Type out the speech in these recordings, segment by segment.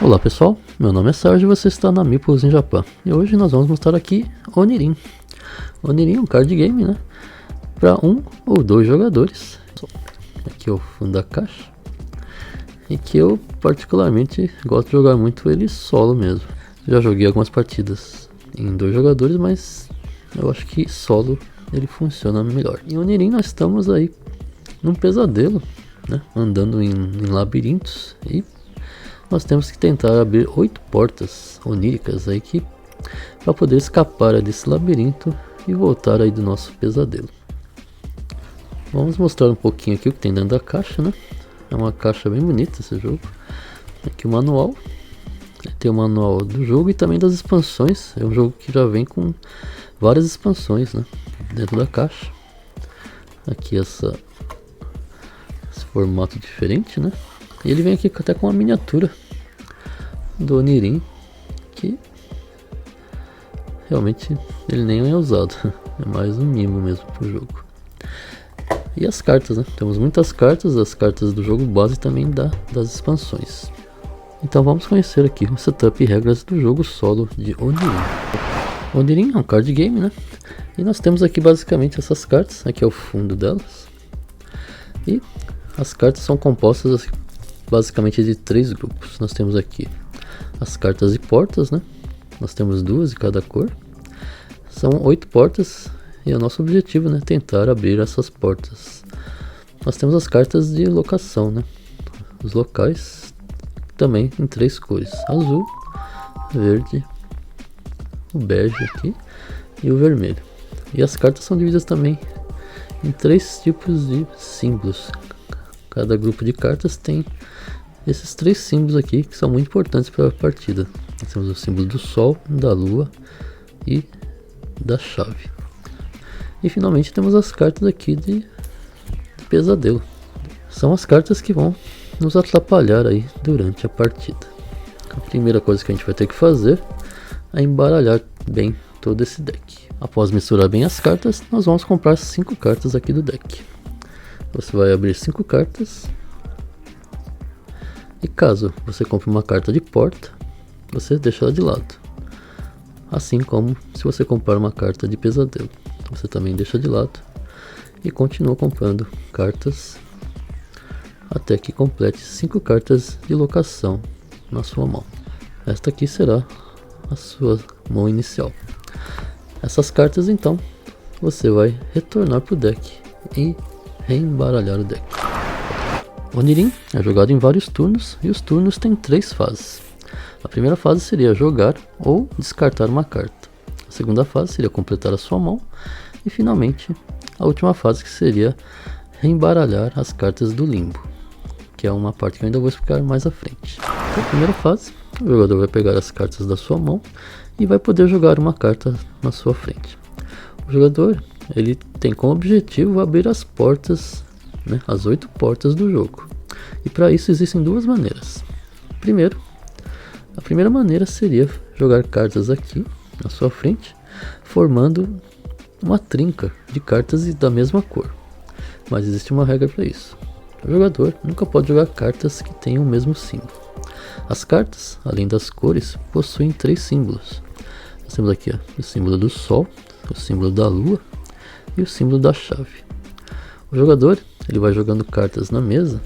Olá pessoal, meu nome é Sérgio e você está na Meeples in Japan. E hoje nós vamos mostrar aqui Onirin. Onirin é um card game, né? Para um ou dois jogadores. Aqui é o fundo da caixa. E que eu particularmente gosto de jogar muito ele solo mesmo. Já joguei algumas partidas em dois jogadores, mas eu acho que solo ele funciona melhor. Em Onirin nós estamos aí num pesadelo, né? Andando em labirintos e nós temos que tentar abrir 8 portas oníricas aí para poder escapar desse labirinto e voltar aí do nosso pesadelo. Vamos mostrar um pouquinho aqui o que tem dentro da caixa, né? É uma caixa bem bonita esse jogo. Aqui o manual. Tem o manual do jogo e também das expansões. É um jogo que já vem com várias expansões, né? Dentro da caixa. Aqui esse formato diferente, né? E ele vem aqui até com uma miniatura do Onirin, que realmente ele nem é usado, é mais um mimo mesmo pro jogo. E as cartas, né? Temos muitas cartas, as cartas do jogo base também das expansões. Então vamos conhecer aqui o setup e regras do jogo solo de Onirin. Onirin é um card game, né? E nós temos aqui basicamente essas cartas, aqui é o fundo delas. E as cartas são compostas basicamente de 3 grupos. Nós temos aqui as cartas de portas, né? Nós temos 2 de cada cor. São 8 portas e é o nosso objetivo, né? Tentar abrir essas portas. Nós temos as cartas de locação, né? Os locais também em 3 cores: azul, verde, o bege aqui e o vermelho. E as cartas são divididas também em 3 tipos de símbolos. Cada grupo de cartas tem esses 3 símbolos aqui que são muito importantes para a partida. Nós temos o símbolo do sol, da lua e da chave. E finalmente temos as cartas aqui de pesadelo. São as cartas que vão nos atrapalhar aí durante a partida. A primeira coisa que a gente vai ter que fazer é embaralhar bem todo esse deck. Após misturar bem as cartas, nós vamos comprar 5 cartas aqui do deck. Você vai abrir 5 cartas. E caso você compre uma carta de porta, você deixa ela de lado. Assim como se você comprar uma carta de pesadelo, você também deixa de lado e continua comprando cartas até que complete 5 cartas de locação na sua mão. Esta aqui será a sua mão inicial. Essas cartas então você vai retornar para o deck e reembaralhar o deck. Onirin é jogado em vários turnos e os turnos têm 3 fases. A primeira fase seria jogar ou descartar uma carta. A segunda fase seria completar a sua mão. E finalmente a última fase, que seria reembaralhar as cartas do limbo, que é uma parte que eu ainda vou explicar mais à frente. Então, a primeira fase, o jogador vai pegar as cartas da sua mão e vai poder jogar uma carta na sua frente. O jogador ele tem como objetivo abrir as portas, né, as 8 portas do jogo. E para isso existem 2 maneiras. Primeiro, a primeira maneira seria jogar cartas aqui na sua frente, formando uma trinca de cartas da mesma cor. Mas existe uma regra para isso. O jogador nunca pode jogar cartas que tenham o mesmo símbolo. As cartas, além das cores, possuem 3 símbolos. Nós temos aqui o símbolo do sol, o símbolo da lua e o símbolo da chave. O jogador ele vai jogando cartas na mesa,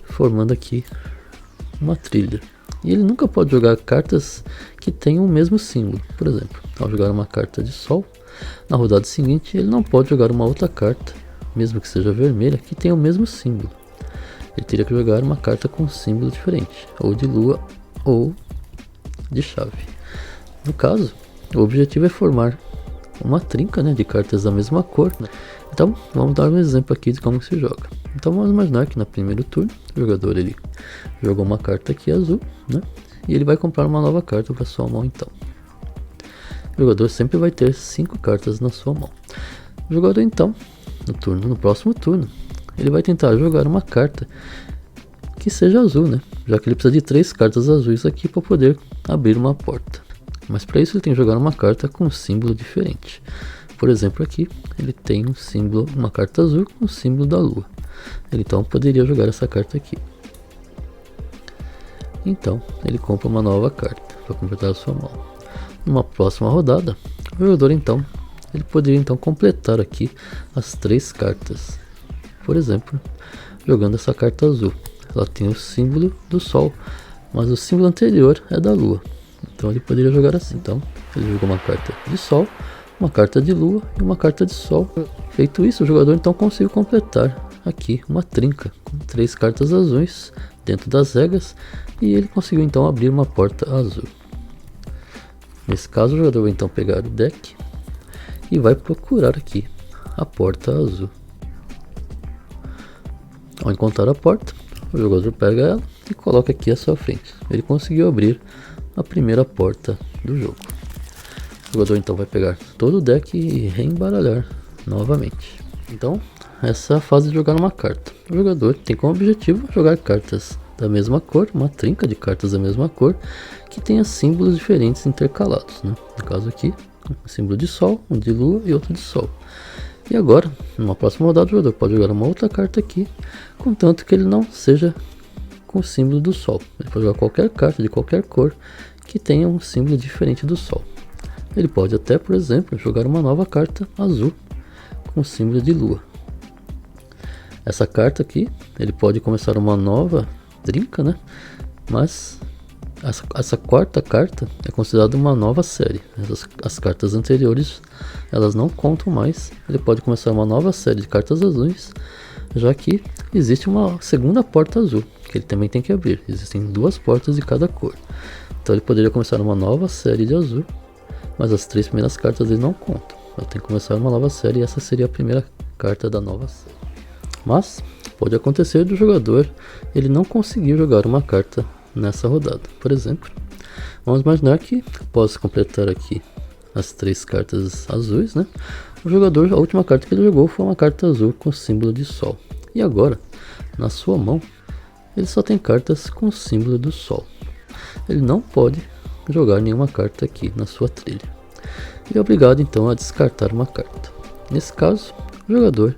formando aqui uma trilha. E ele nunca pode jogar cartas que tenham o mesmo símbolo. Por exemplo, ao jogar uma carta de sol, na rodada seguinte ele não pode jogar uma outra carta, mesmo que seja vermelha, que tenha o mesmo símbolo. Ele teria que jogar uma carta com um símbolo diferente, ou de lua ou de chave. No caso, o objetivo é formar uma trinca, né, de cartas da mesma cor, né? Então vamos dar um exemplo aqui de como se joga. Então vamos imaginar que no primeiro turno o jogador ele jogou uma carta aqui azul, né, e ele vai comprar uma nova carta para sua mão. Então o jogador sempre vai ter 5 cartas na sua mão. O jogador então no próximo turno ele vai tentar jogar uma carta que seja azul, né, já que ele precisa de 3 cartas azuis aqui para poder abrir uma porta. Mas para isso ele tem que jogar uma carta com um símbolo diferente. Por exemplo, aqui ele tem um símbolo, uma carta azul com o símbolo da lua. Ele então poderia jogar essa carta aqui. Então ele compra uma nova carta para completar a sua mão. Numa próxima rodada, o jogador então ele poderia então completar aqui as 3 cartas. Por exemplo, jogando essa carta azul, ela tem o símbolo do sol, mas o símbolo anterior é da lua. Então ele poderia jogar assim. Então ele jogou uma carta de sol, uma carta de lua e uma carta de sol. Feito isso, o jogador então conseguiu completar aqui uma trinca com 3 cartas azuis dentro das regras, e ele conseguiu então abrir uma porta azul. Nesse caso, o jogador vai então pegar o deck e vai procurar aqui a porta azul. Ao encontrar a porta, o jogador pega ela e coloca aqui à sua frente. Ele conseguiu abrir a primeira porta do jogo. O jogador então vai pegar todo o deck e reembaralhar novamente. Então, essa é a fase de jogar uma carta. O jogador tem como objetivo jogar cartas da mesma cor, uma trinca de cartas da mesma cor, que tenha símbolos diferentes intercalados, né? No caso aqui, um símbolo de sol, um de lua e outro de sol. E agora, numa próxima rodada, o jogador pode jogar uma outra carta aqui, contanto que ele não seja com o símbolo do sol. Ele pode jogar qualquer carta de qualquer cor que tenha um símbolo diferente do sol. Ele pode até, por exemplo, jogar uma nova carta azul com o símbolo de lua. Essa carta aqui, ele pode começar uma nova trinca, né? Mas essa quarta carta é considerada uma nova série. As cartas anteriores, elas não contam mais. Ele pode começar uma nova série de cartas azuis, já que existe uma segunda porta azul, que ele também tem que abrir. Existem 2 portas de cada cor. Então ele poderia começar uma nova série de azul, mas as 3 primeiras cartas ele não contam. Ele tem que começar uma nova série e essa seria a primeira carta da nova série. Mas pode acontecer do jogador ele não conseguir jogar uma carta nessa rodada. Por exemplo, vamos imaginar que após completar aqui as 3 cartas azuis, né? O jogador, a última carta que ele jogou foi uma carta azul com símbolo de sol. E agora, na sua mão, ele só tem cartas com símbolo do sol. Ele não pode jogar nenhuma carta aqui na sua trilha. Ele é obrigado então a descartar uma carta. Nesse caso, o jogador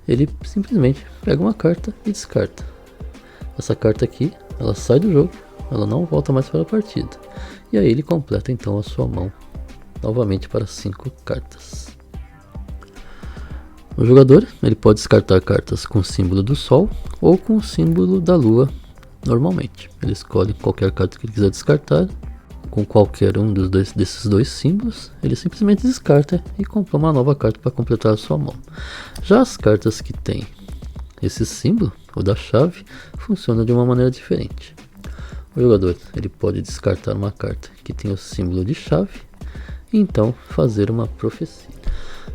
ele simplesmente pega uma carta e descarta. Essa carta aqui, ela sai do jogo, ela não volta mais para a partida. E aí ele completa então a sua mão novamente para 5 cartas. O jogador ele pode descartar cartas com o símbolo do sol ou com o símbolo da lua normalmente. Ele escolhe qualquer carta que ele quiser descartar, com qualquer um desses 2 símbolos, ele simplesmente descarta e compra uma nova carta para completar a sua mão. Já as cartas que tem esse símbolo, o da chave, funciona de uma maneira diferente. O jogador ele pode descartar uma carta que tem o símbolo de chave e então fazer uma profecia.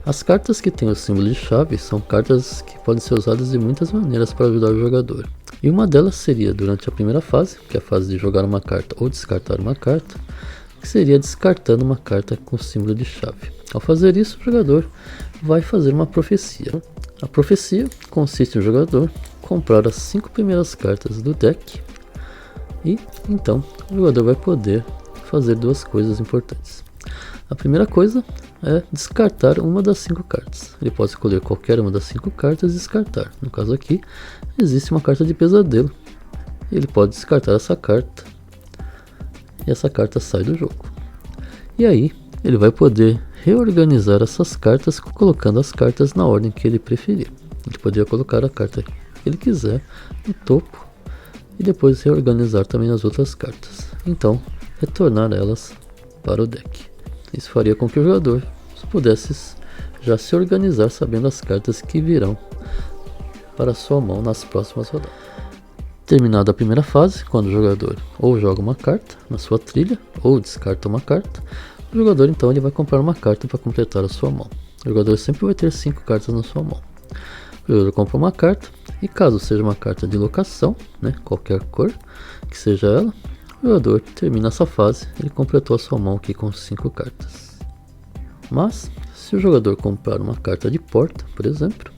As cartas que têm o símbolo de chave são cartas que podem ser usadas de muitas maneiras para ajudar o jogador. E uma delas seria durante a primeira fase, que é a fase de jogar uma carta ou descartar uma carta, que seria descartando uma carta com símbolo de chave. Ao fazer isso, o jogador vai fazer uma profecia. A profecia consiste no jogador comprar as 5 primeiras cartas do deck e então o jogador vai poder fazer 2 coisas importantes. A primeira coisa é descartar uma das 5 cartas. Ele pode escolher qualquer uma das 5 cartas e descartar. No caso aqui, existe uma carta de pesadelo. Ele pode descartar essa carta e essa carta sai do jogo. E aí, ele vai poder reorganizar essas cartas colocando as cartas na ordem que ele preferir. Ele poderia colocar a carta que ele quiser no topo e depois reorganizar também as outras cartas. Então, retornar elas para o deck. Isso faria com que o jogador pudesse já se organizar sabendo as cartas que virão para sua mão nas próximas rodadas. Terminada a primeira fase, quando o jogador ou joga uma carta na sua trilha ou descarta uma carta, o jogador então ele vai comprar uma carta para completar a sua mão. O jogador sempre vai ter 5 cartas na sua mão. O jogador compra uma carta e caso seja uma carta de locação, né, qualquer cor que seja ela, o jogador termina essa fase, ele completou a sua mão aqui com 5 cartas. Mas, se o jogador comprar uma carta de porta, por exemplo,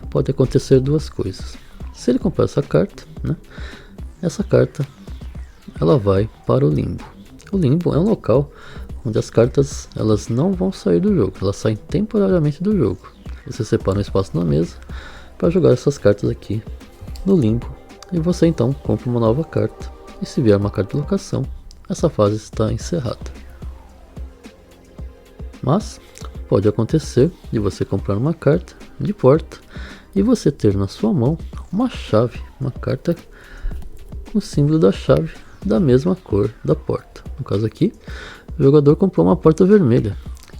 pode acontecer 2 coisas. Se ele comprar essa carta, né, essa carta ela vai para o limbo. O limbo é um local onde as cartas elas não vão sair do jogo, elas saem temporariamente do jogo. Você separa um espaço na mesa para jogar essas cartas aqui no limbo e você então compra uma nova carta e se vier uma carta de locação, essa fase está encerrada. Mas pode acontecer de você comprar uma carta de porta e você ter na sua mão uma chave, uma carta com o símbolo da chave da mesma cor da porta. No caso aqui, o jogador comprou uma porta vermelha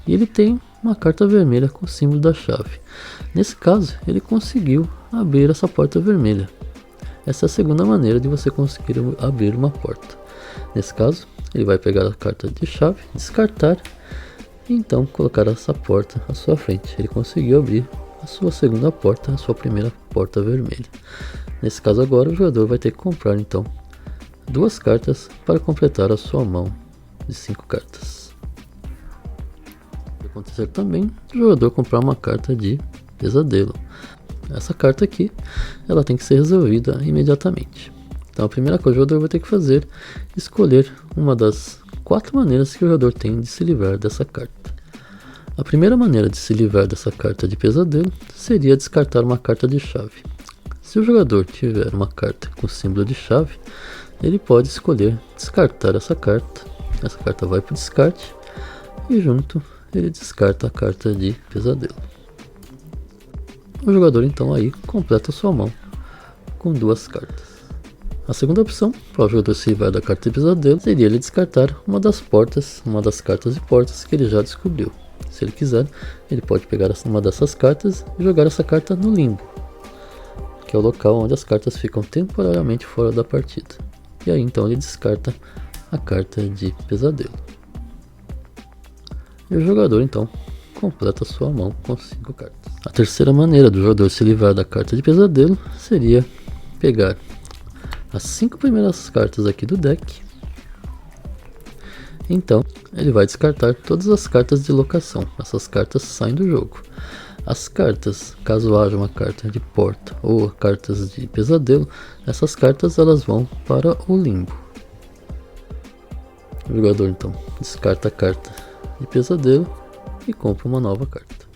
e ele tem uma carta vermelha com o símbolo da chave. Nesse caso, ele conseguiu abrir essa porta vermelha. Essa é a segunda maneira de você conseguir abrir uma porta. Nesse caso, ele vai pegar a carta de chave, descartar e então colocar essa porta à sua frente. Ele conseguiu abrir a sua segunda porta, a sua primeira porta vermelha. Nesse caso agora, o jogador vai ter que comprar então 2 cartas para completar a sua mão de 5 cartas. Pode acontecer também o jogador comprar uma carta de pesadelo. Essa carta aqui, ela tem que ser resolvida imediatamente. Então a primeira coisa que o jogador vai ter que fazer é escolher uma das 4 maneiras que o jogador tem de se livrar dessa carta. A primeira maneira de se livrar dessa carta de pesadelo seria descartar uma carta de chave. Se o jogador tiver uma carta com símbolo de chave, ele pode escolher descartar essa carta. Essa carta vai para o descarte e junto ele descarta a carta de pesadelo. O jogador então aí completa sua mão com 2 cartas. A segunda opção para o jogador se livrar da carta de pesadelo seria ele descartar uma das cartas de portas que ele já descobriu. Se ele quiser, ele pode pegar uma dessas cartas e jogar essa carta no limbo, que é o local onde as cartas ficam temporariamente fora da partida. E aí então ele descarta a carta de pesadelo. E o jogador então completa sua mão com 5 cartas. A terceira maneira do jogador se livrar da carta de pesadelo seria pegar as 5 primeiras cartas aqui do deck. Então ele vai descartar todas as cartas de locação. Essas cartas saem do jogo. As cartas, caso haja uma carta de porta ou cartas de pesadelo, essas cartas elas vão para o limbo. O jogador então descarta a carta de pesadelo e compra uma nova carta.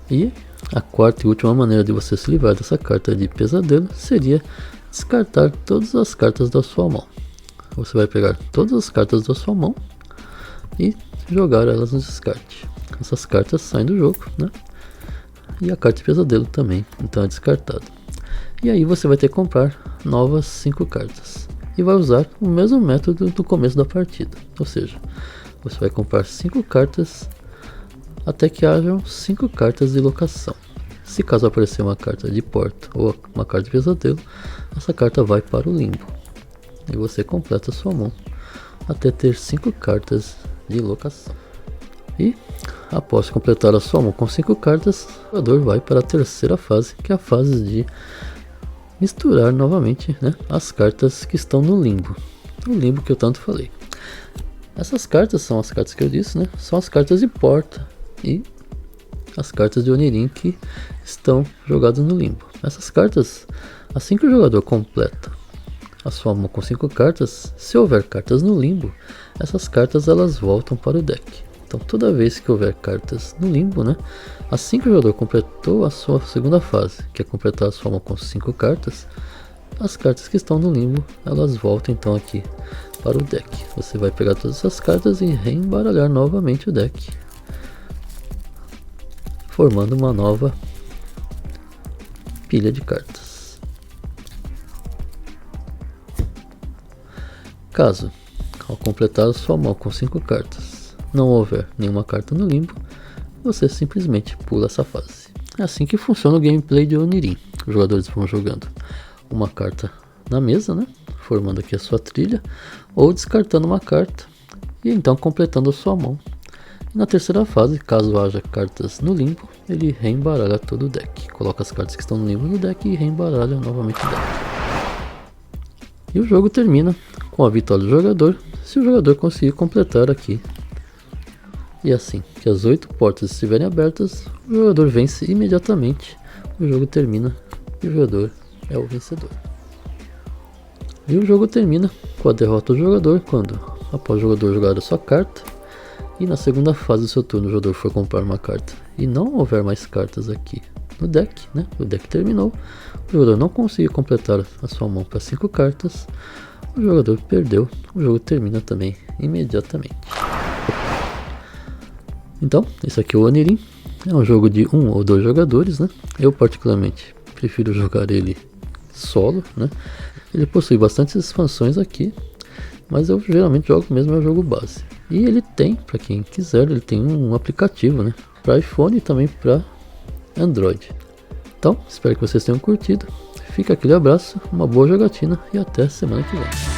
E a quarta e última maneira de você se livrar dessa carta de pesadelo seria descartar todas as cartas da sua mão. Você vai pegar todas as cartas da sua mão e jogar elas no descarte. Essas cartas saem do jogo, né? E a carta de pesadelo também, então é descartada. E aí você vai ter que comprar novas 5 cartas. E vai usar o mesmo método do começo da partida. Ou seja, você vai comprar 5 cartas até que hajam 5 cartas de locação. Se caso aparecer uma carta de porta ou uma carta de pesadelo, essa carta vai para o limbo. E você completa a sua mão até ter 5 cartas de locação. E após completar a sua mão com 5 cartas, o jogador vai para a terceira fase, que é a fase de misturar novamente, né, as cartas que estão no limbo. O limbo que eu tanto falei. Essas cartas são as cartas que eu disse, né? São as cartas de porta e as cartas de Onirin que estão jogadas no limbo. Essas cartas, assim que o jogador completa a sua mão com 5 cartas, se houver cartas no limbo, essas cartas elas voltam para o deck. Então toda vez que houver cartas no limbo, né, assim que o jogador completou a sua segunda fase, que é completar a sua mão com 5 cartas, as cartas que estão no limbo, elas voltam então aqui para o deck. Você vai pegar todas essas cartas e reembaralhar novamente o deck, formando uma nova pilha de cartas. Caso, ao completar a sua mão com 5 cartas, não houver nenhuma carta no limbo, você simplesmente pula essa fase. É assim que funciona o gameplay de Onirin. Os jogadores vão jogando uma carta na mesa, né, formando aqui a sua trilha, ou descartando uma carta e então completando a sua mão. E na terceira fase, caso haja cartas no limbo, ele reembaralha todo o deck. Coloca as cartas que estão no limbo no deck e reembaralha novamente o deck. E o jogo termina com a vitória do jogador, se o jogador conseguir completar aqui. E assim que as 8 portas estiverem abertas, o jogador vence imediatamente, o jogo termina e o jogador é o vencedor. E o jogo termina com a derrota do jogador quando, após o jogador jogar a sua carta, e na segunda fase do seu turno o jogador for comprar uma carta e não houver mais cartas aqui no deck, né? O deck terminou, o jogador não conseguiu completar a sua mão para 5 cartas, o jogador perdeu, o jogo termina também imediatamente. Então, esse aqui é o Onirin, é um jogo de 1 ou 2 jogadores, né? Eu particularmente prefiro jogar ele solo, né? Ele possui bastantes expansões aqui, mas eu geralmente jogo mesmo o jogo base. E ele tem, para quem quiser, ele tem um aplicativo, né? Para iPhone e também para Android. Então, espero que vocês tenham curtido. Fica aquele abraço, uma boa jogatina e até semana que vem.